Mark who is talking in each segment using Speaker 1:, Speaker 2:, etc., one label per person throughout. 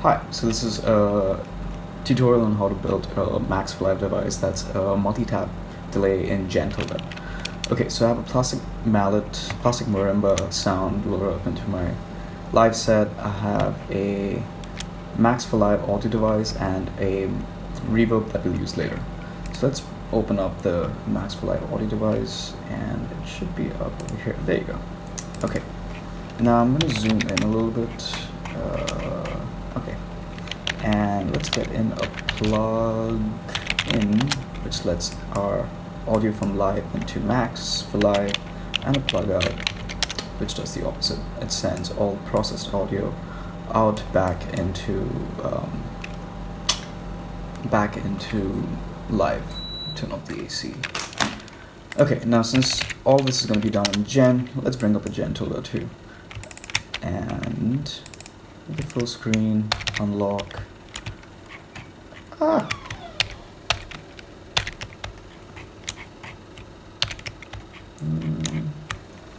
Speaker 1: Hi, so this is a tutorial on how to build a Max4Live device that's a multi-tap delay in Gentleman. Okay, so I have a plastic mallet, plastic marimba sound loaded up into my live set. I have a Max4Live audio device and a reverb that we'll use later. So let's open up the Max4Live audio device and it should be up over here. There you go. Okay, now I'm going to zoom in a little bit. Okay, and let's get in a plug in which lets our audio from live into Max4Live, and a plug out which does the opposite. It sends all processed audio out back into live. Turn off the AC. Okay, now since all this is going to be done in Gen, let's bring up a Gen tool or two. And the full screen, unlock.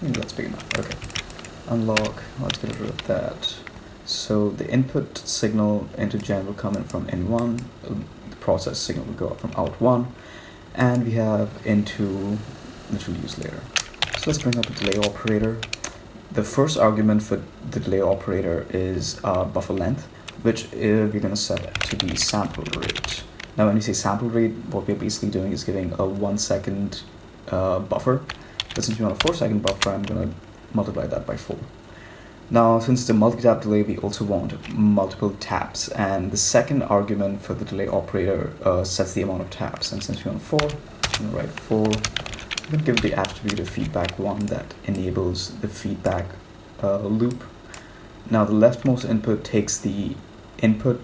Speaker 1: Maybe that's big enough. Okay. Unlock. Let's get rid of that. So the input signal into Gen will come in from in1. The process signal will go out from out1. And we have into, which we'll use later. So let's bring up a delay operator. The first argument for the delay operator is buffer length, which we're going to set to the sample rate. Now when we say sample rate, what we're basically doing is giving a 1 second buffer. But since we want a 4 second buffer, I'm going to multiply that by 4. Now since it's a multi-tap delay, we also want multiple taps. And the second argument for the delay operator sets the amount of taps. And since we want 4, I'm going to write 4. I'm going to give the attribute of feedback1 that enables the feedback loop. Now the leftmost input takes the input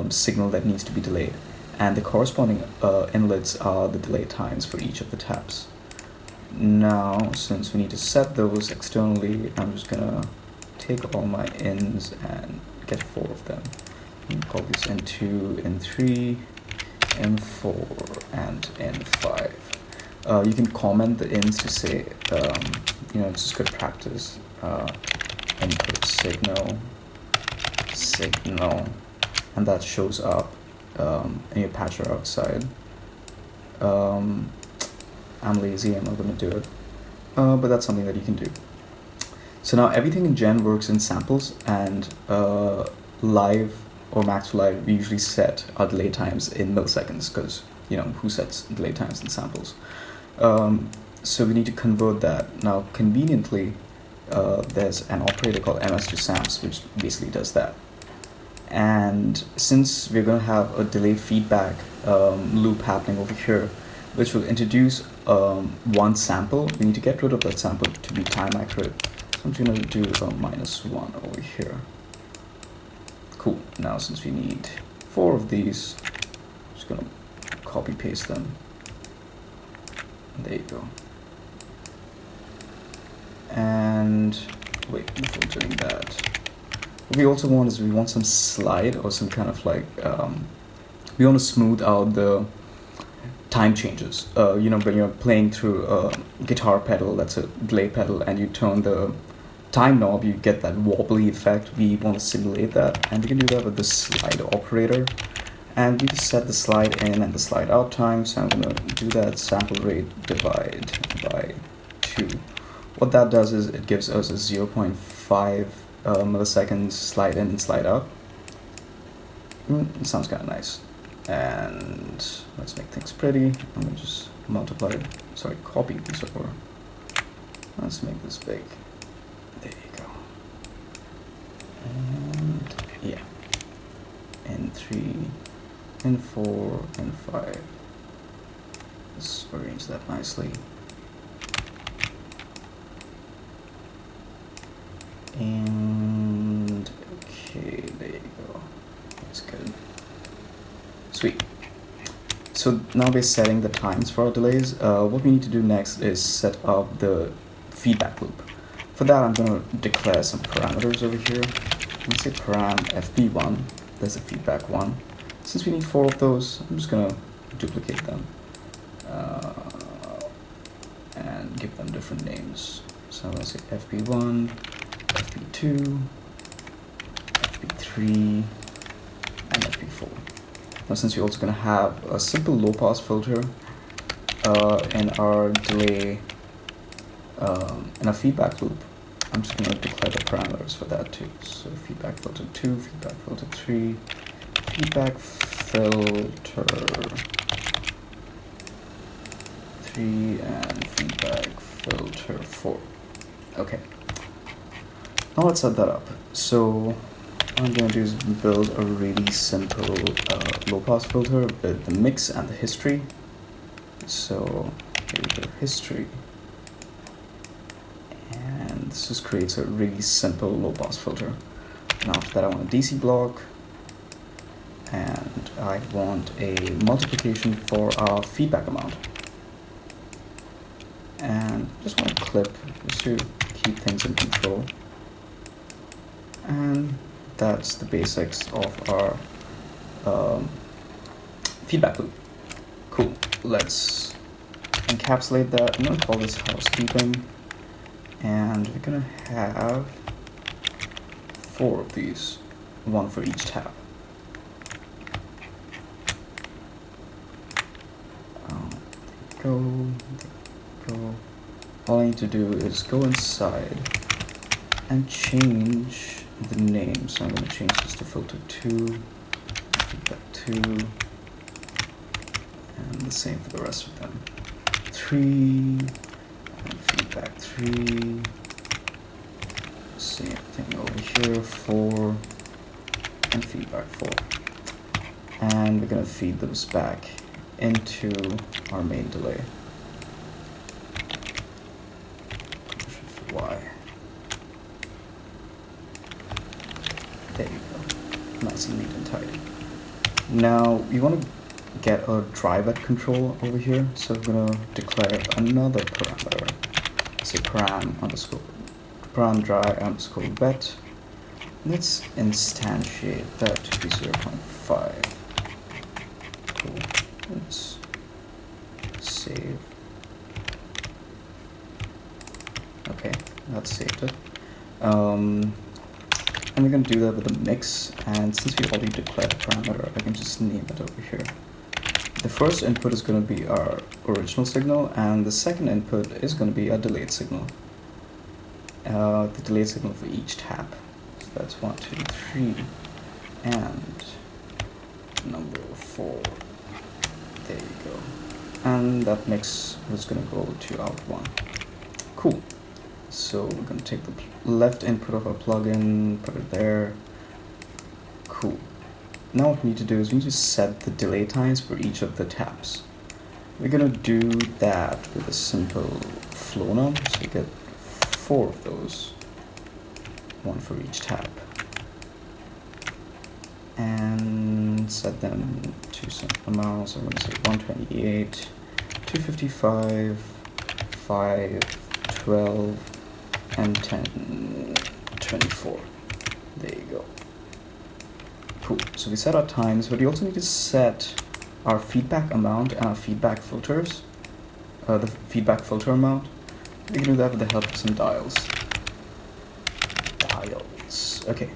Speaker 1: signal that needs to be delayed, and the corresponding inlets are the delay times for each of the taps. Now since we need to set those externally, I'm just going to take all my ins and get 4 of them. I'm call these N2, N3, N4, and N5. You can comment the ins to say, it's just good practice. Input signal, and that shows up in your patcher outside. I'm lazy, I'm not going to do it, but that's something that you can do. So now everything in Gen works in samples, and live or Max4Live, we usually set our delay times in milliseconds because, who sets delay times in samples? So we need to convert that. Now conveniently, there's an operator called MS to SAMPS, which basically does that. And since we're going to have a delay feedback loop happening over here, which will introduce one sample, we need to get rid of that sample to be time accurate. So I'm going to do -1 over here. Cool. Now since we need 4 of these, I'm just going to copy paste them. There you go. And wait, before doing that, what we also want is we want some slide or some kind of like, we want to smooth out the time changes. When you're playing through a guitar pedal, that's a delay pedal, and you turn the time knob, you get that wobbly effect. We want to simulate that, and we can do that with the slide operator. And we just set the slide in and the slide out time. So I'm going to do that sample rate divide by 2. What that does is it gives us a 0.5 milliseconds slide in and slide out. It sounds kind of nice. And let's make things pretty. I'm going to just copy these over. Let's make this big. There you go. And yeah. N3. N4, N5. Let's arrange that nicely. And okay, there you go. That's good. Sweet. So now we're setting the times for our delays. What we need to do next is set up the feedback loop. For that, I'm going to declare some parameters over here. Let's say param fb1. There's a feedback 1. Since we need 4 of those, I'm just going to duplicate them and give them different names. So let's say FB1, FB2, FB3, MSP4. Now since we're also going to have a simple low pass filter in our delay, in a feedback loop, I'm just going to declare the parameters for that too. So feedback filter 2, feedback filter 3, feedback filter 3, and feedback filter 4. Okay. Now let's set that up. So what I'm going to do is build a really simple low pass filter with the mix and the history. So here we go, history. And this just creates a really simple low pass filter. And after that I want a DC block. And I want a multiplication for our feedback amount. And just want a clip just to keep things in control. And that's the basics of our feedback loop. Cool. Let's encapsulate that. I'm going to call this housekeeping. And we're going to have 4 of these, 1 for each tab. Go. All I need to do is go inside and change the name. So I'm going to change this to filter 2, feedback 2, and the same for the rest of them. 3, and feedback 3, same thing over here, 4, and feedback 4. And we're going to feed those back into our main delay. Shift Y. There you go. Nice and neat and tidy. Now you want to get a dry wet control over here, so I'm gonna declare another parameter. Say param dry underscore wet. Let's instantiate that to be 0.5. Cool. Let's save. Okay, that's saved it. And we're going to do that with the mix, and since we already declared a parameter, I can just name it over here. The first input is going to be our original signal, and the second input is going to be a delayed signal. The delayed signal for each tap. So that's 1, 2, 3, and number 4. There you go. And that mix is going to go to out 1. Cool. So we're going to take the left input of our plugin, put it there. Cool. Now what we need to do is we need to set the delay times for each of the taps. We're going to do that with a simple flow num, so we get 4 of those, 1 for each tap. And set them to some amounts. So I'm going to say 128, 255, 5, 12, and 10, 24. There you go. Cool. So we set our times, but we also need to set our feedback amount and our feedback filters. The feedback filter amount. We can do that with the help of some dials. Dials. Okay.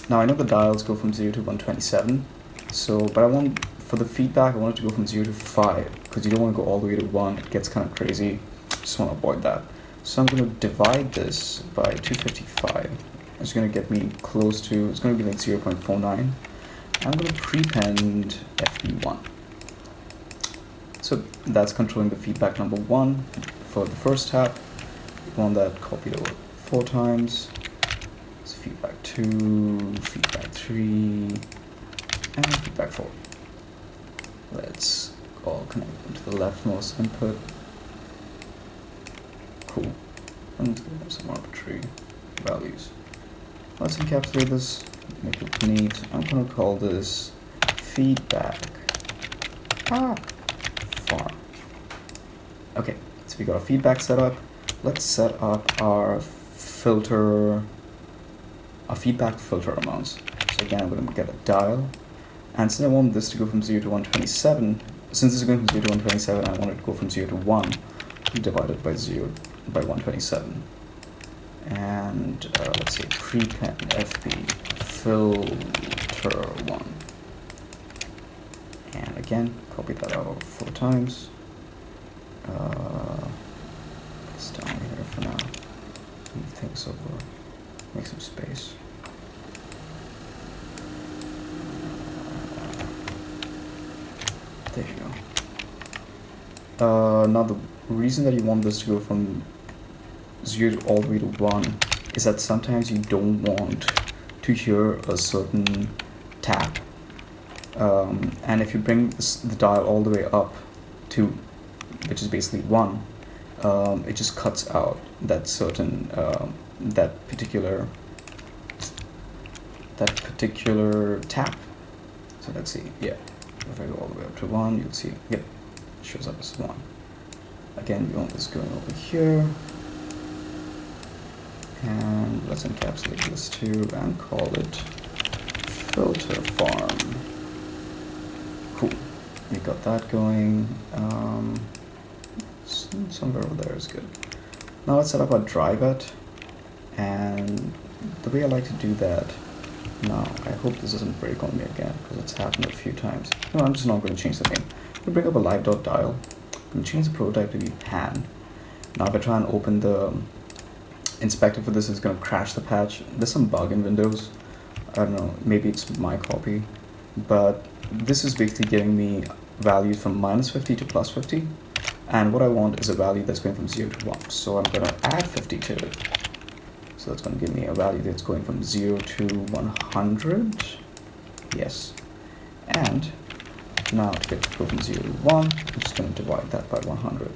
Speaker 1: Now I know the dials go from 0 to 127. So, but I want, for the feedback, I want it to go from 0 to 5, because you don't want to go all the way to 1. It gets kind of crazy. Just want to avoid that. So I'm going to divide this by 255. It's going to get me close to, it's going to be like 0.49. I'm going to prepend FB1. So that's controlling the feedback number 1 for the first tap. We want that copied over 4 times. So feedback 2, feedback 3, and feedback 4. Let's all connect them to the leftmost input. Cool. And give them some arbitrary values. Let's encapsulate this, make it neat. I'm going to call this feedback farm. Okay, so we got our feedback set up. Let's set up our filter, our feedback filter amounts. So again, I'm going to get a dial. And since I want this to go from 0 to 127, since this is going from 0 to 127, I want it to go from 0 to 1, divided by 0 by 127. And let's say prepend FB filter 1. again, copy that out 4 times. It's down here for now. Move things over, make some space. There you go. Now the reason that you want this to go from 0 all the way to 1 is that sometimes you don't want to hear a certain tap. And if you bring the dial all the way up to, which is basically 1, it just cuts out that certain, that particular tap. So let's see, yeah, if I go all the way up to 1, you'll see, yep, it shows up as 1. Again, we want this going over here. And let's encapsulate this too and call it filter farm. Cool, we got that going. Somewhere over there is good. Now let's set up our dry vet, and the way I like to do that, now I hope this doesn't break on me again because it's happened a few times. No, I'm just not going to change the name. I'm going to bring up a live.dial. I'm going to change the prototype to be pan. Now if I try and open the inspector for this, it's going to crash the patch. There's some bug in Windows. I don't know, maybe it's my copy, but this is basically giving me values from -50 to +50, and what I want is a value that's going from 0 to 1. So I'm going to add 50 to it. So that's going to give me a value that's going from 0 to 100. Yes. And now to get to go from 0 to 1, I'm just going to divide that by 100.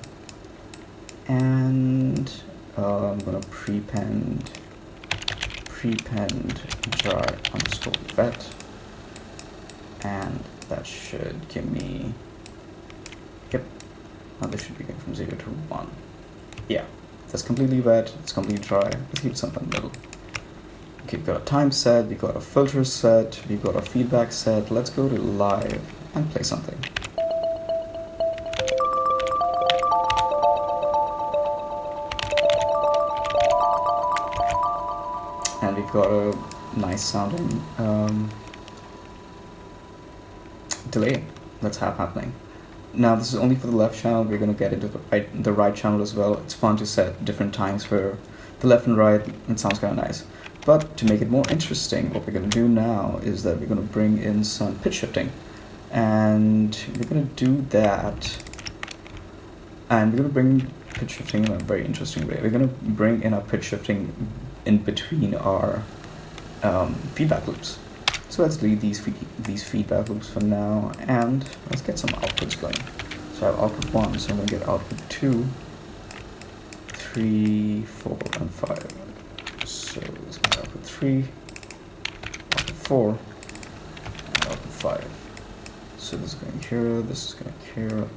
Speaker 1: And I'm going to prepend dry underscore vet, and that should give me, yep, now this should be going from 0 to 1. Yeah, that's completely wet, it's completely dry. Let's keep something in the middle. Okay, we've got a time set, we've got a filter set, we've got a feedback set. Let's go to live and play something. And we've got a nice sounding delay that's happening. Now this is only for the left channel. We're going to get into the right channel as well. It's fun to set different times for the left and right. It sounds kind of nice. But to make it more interesting, what we're going to do now is that we're going to bring in some pitch shifting. And we're going to do that. And we're going to bring pitch shifting in a very interesting way. We're going to bring in our pitch shifting in between our feedback loops. So let's delete these feedback loops for now, and let's get some outputs going. So I have output 1, so I'm going to get output 2, 3, 4, and 5. So let's get output 3, output 4, and output 5. So this is going here, this is going here.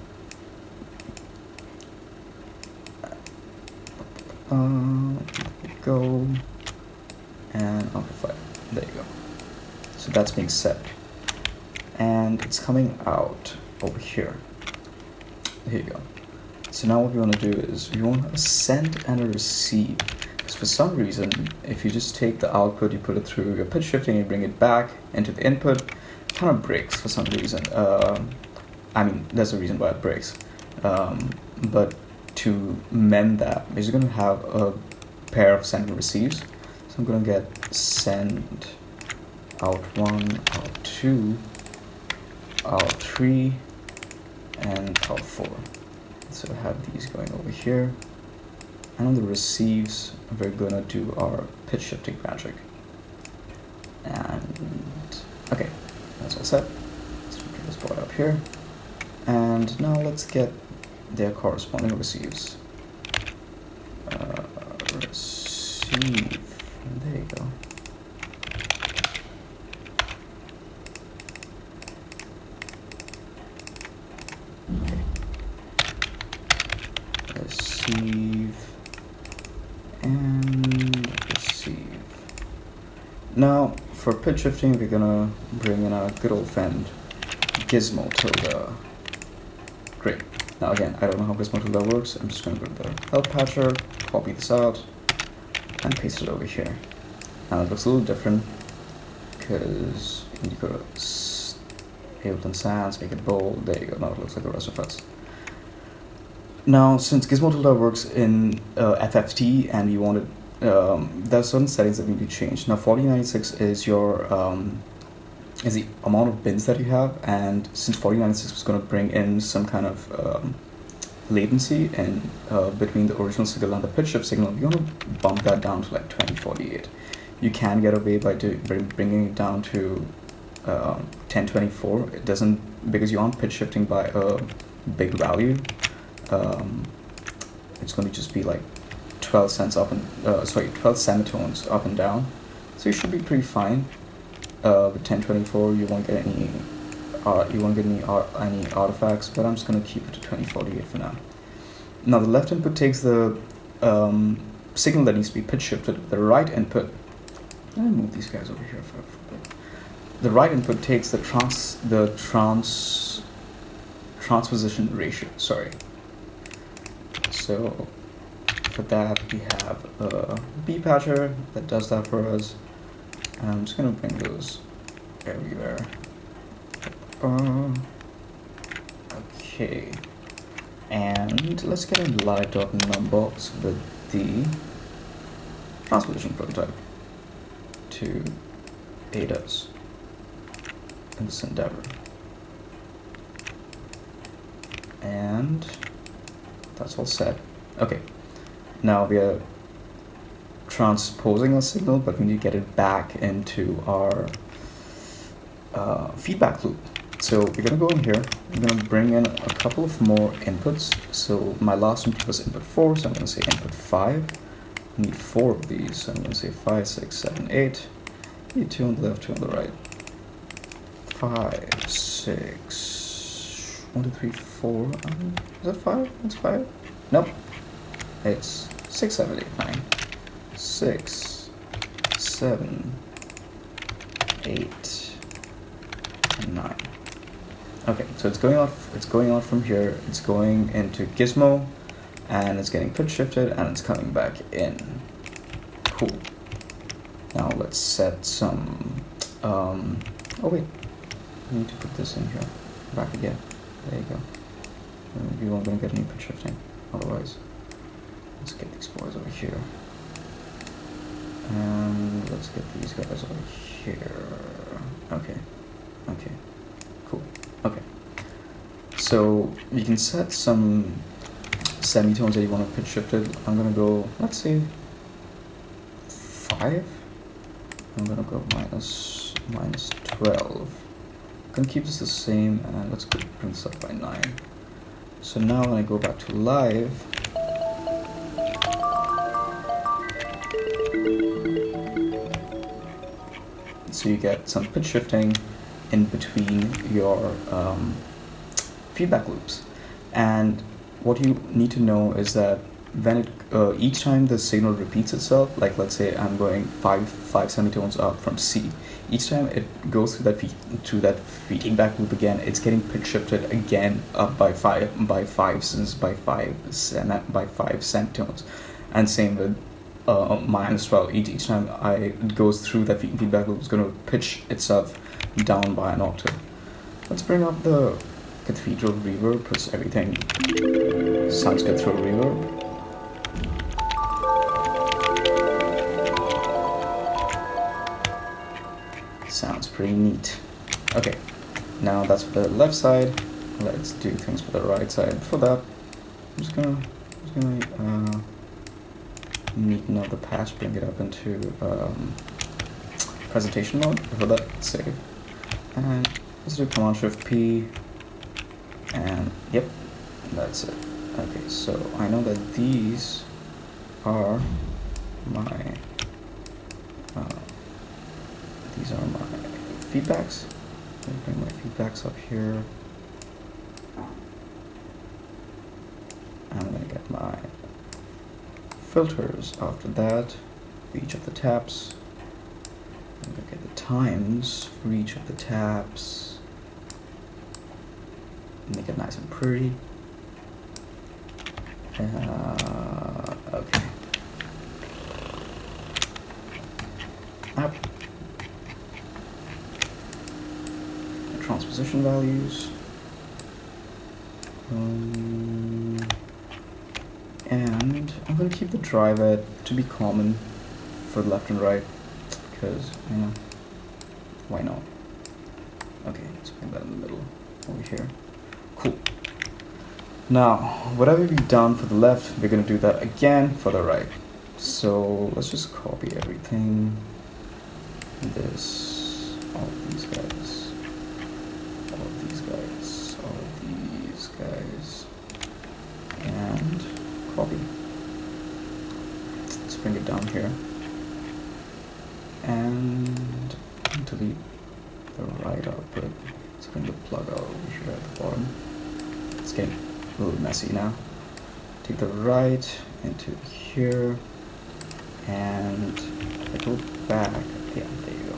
Speaker 1: There you go, and output 5. There you go. So that's being set, and it's coming out over here. Here you go. So now what we want to do is we want a send and a receive, because for some reason, if you just take the output, you put it through your pitch shifting, you bring it back into the input, it kind of breaks for some reason. I mean, there's a reason why it breaks, but to mend that, we're just going to have a pair of send and receives. So I'm going to get send out 1, out 2, out 3, and out 4. So I have these going over here. And on the receives, we're gonna do our pitch shifting magic. And okay, that's all set. Let's get this boy up here. And now let's get their corresponding receives. Receive, there you go. Receive and receive. Now for pitch shifting, we're gonna bring in our good old friend Gizmo tilde. Great. Now again, I don't know how Gizmo tilde works. I'm just gonna go to the help patcher, copy this out, and paste it over here. Now it looks a little different because you go to Ableton Sans, make it bold. There you go. Now it looks like the rest of us. Now, since Gizmo Tilda works in FFT and you wanted, there are certain settings that need to change. Now, 4096 is your is the amount of bins that you have, and since 4096 is going to bring in some kind of latency in between the original signal and the pitch shift signal, you're going to bump that down to like 2048. You can get away by bringing it down to 1024. It doesn't, because you aren't pitch shifting by a big value. It's going to just be like 12 cents up and 12 semitones up and down, so you should be pretty fine. With 1024, you won't get any any artifacts, but I'm just going to keep it to 2048 for now. Now the left input takes the signal that needs to be pitch shifted. The right input, let me move these guys over here for a bit. The right input takes the transposition ratio. Sorry. So for that we have a B patcher that does that for us. And I'm just gonna bring those everywhere. Okay. And let's get a live.numbox with the transposition prototype to aid us in this endeavor. And that's all set. Okay, now we are transposing our signal, but we need to get it back into our feedback loop. So we're gonna go in here, we're gonna bring in a couple of more inputs. So my last input was input 4, so I'm gonna say input 5. I need 4 of these, so I'm gonna say 5, 6, 7, 8. I need 2 on the left, 2 on the right. 5, 6, 1, 2, 3, 4. Is that 5? That's 5? Nope. It's 6, 7, 8, 9. 6, 7, 8, and 9. Okay, so it's going out from here, it's going into Gizmo, and it's getting pitch shifted, and it's coming back in. Cool. Now let's set some, oh wait, I need to put this in here, back again, there you go. You aren't going to get any pitch shifting, otherwise. Let's get these boys over here. And let's get these guys over here. Okay, okay, cool, okay. So you can set some semitones that you want to pitch shifted. I'm gonna go, let's say 5. I'm gonna go minus 12. I'm gonna keep this the same, and let's go bring this up by 9. So now when I go back to live, so you get some pitch shifting in between your feedback loops. And what you need to know is that when it each time the signal repeats itself, like let's say I'm going 5 semitones up from C, each time it goes through that feedback loop again, it's getting pitch shifted again up by 5 semitones, and same with minus 12. Each time it goes through that feedback loop, it's going to pitch itself down by an octave. Let's bring up the cathedral reverb, because everything sounds good through reverb. Sounds pretty neat. Okay, now that's for the left side. Let's do things for the right side. For that, I'm just gonna neaten up the patch, bring it up into presentation mode. For that, let's save. And let's do Command Shift P. And yep, that's it. Okay, so I know that these are my feedbacks. Let me bring my feedbacks up here. I'm gonna get my filters after that for each of the taps. I'm gonna get the times for each of the taps. Make it nice and pretty. Okay. transposition values. And I'm going to keep the driver to be common for the left and right, because, you know, why not? Okay, let's bring that in the middle over here. Cool. Now, whatever we've done for the left, we're going to do that again for the right. So let's just copy everything. This, all of these guys, all of these guys, all of these guys, and copy. Let's bring it down here. And delete the right output. Let's bring the plug out over here at the bottom. It's getting a little messy now. Take the right into here, and if I go back, yeah, there you go.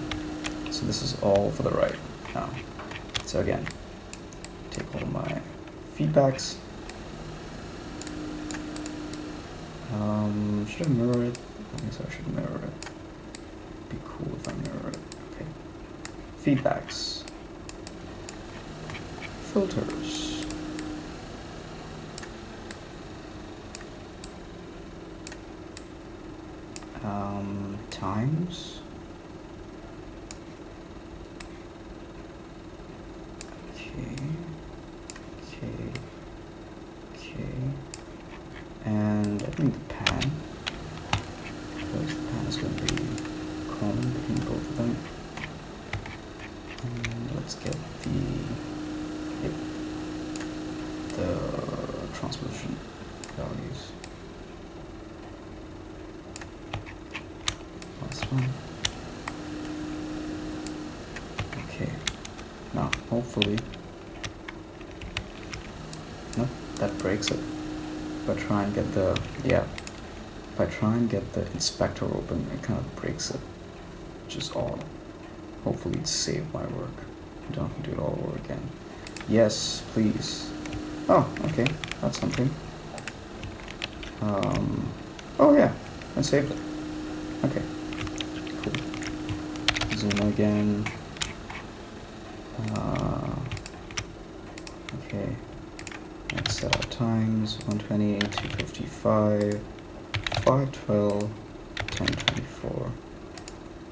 Speaker 1: So this is all for the right now. So again, take all my feedbacks. Should I mirror it? I guess I should mirror it. Be cool if I mirror it. Okay. Feedbacks. Filters. Times. Okay. And I think the pan, because the pan is going to be common between both of them. And let's get the transposition values. Last one. Okay. Now, hopefully, no, that breaks it. If I try and get the, if I try and get the inspector open, it kind of breaks it, which is odd. Hopefully it saved my work. I don't have to do it all over again. Yes, please. Oh, okay, that's something. Oh yeah, I saved it. Okay, cool. Zoom again. Okay. Let's set our times: 120, 255, 512, 1024,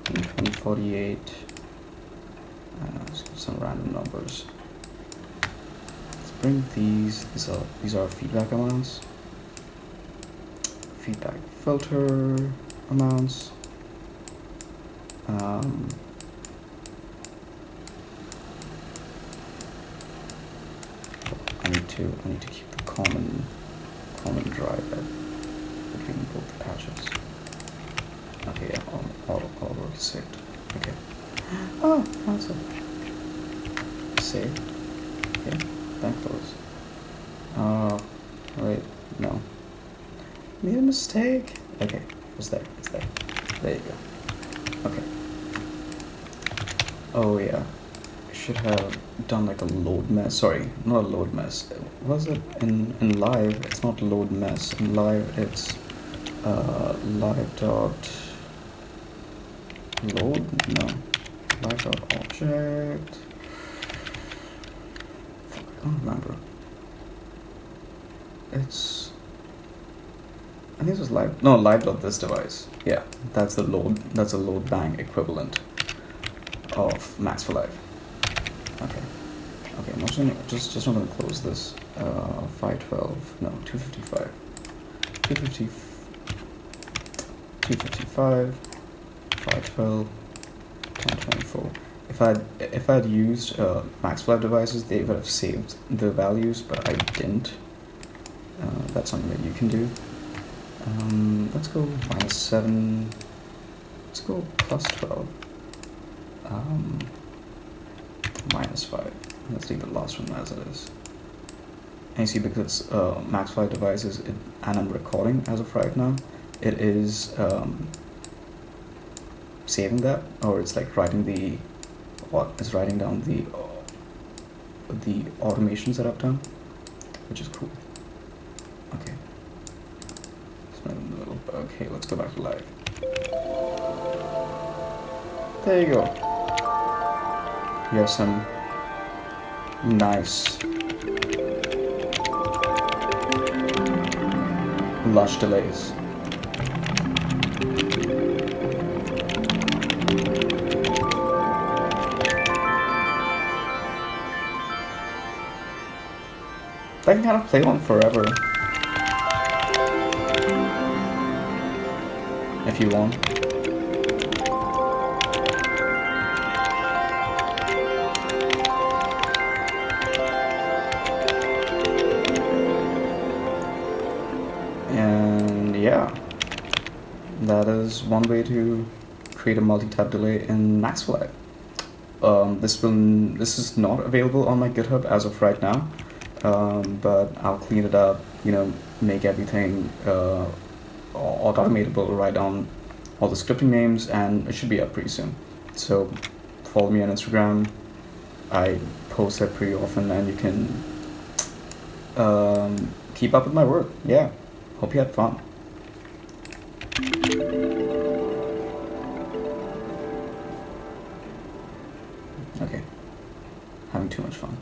Speaker 1: 2048. Some random numbers. Let's bring these. These are feedback amounts. Feedback filter amounts. I need to keep the common drive between both the patches. Okay, yeah, all work is saved. Okay. Oh, awesome. Save. Okay, then close. Wait, no. Made a mistake. Okay, it's there. There you go. Okay. Oh yeah. Should have done like a load mess. Sorry, not a load mess. Was it in live? It's not load mess. In live, it's live dot load. No, live dot object. Fuck, I can't remember. It's. I think it was live. No, live dot this device. Yeah, that's the load. That's a load bang equivalent of Max4Live. Okay, I'm not gonna, just not gonna close this. 512, no, 255, 255, 512, 1024. If I'd used Max4Live devices, they would have saved the values, but I didn't. That's something that you can do. Let's go -7. Let's go +12. -5. Let's leave the last one as it is. And you see, because it's Max4Live devices and I'm recording as of right now, it is saving that, or it's like writing down the automations that I've done, which is cool. Okay. Okay, let's go back to live. There you go. You have some Nice. Lush delays. They can kind of play on forever. If you want. And yeah, that is one way to create a multi-tap delay in Max4Live. This is not available on my GitHub as of right now, but I'll clean it up, make everything automatable, write down all the scripting names, and it should be up pretty soon. So follow me on Instagram. I post that pretty often, and you can keep up with my work. Yeah, hope you had fun. Okay, having too much fun.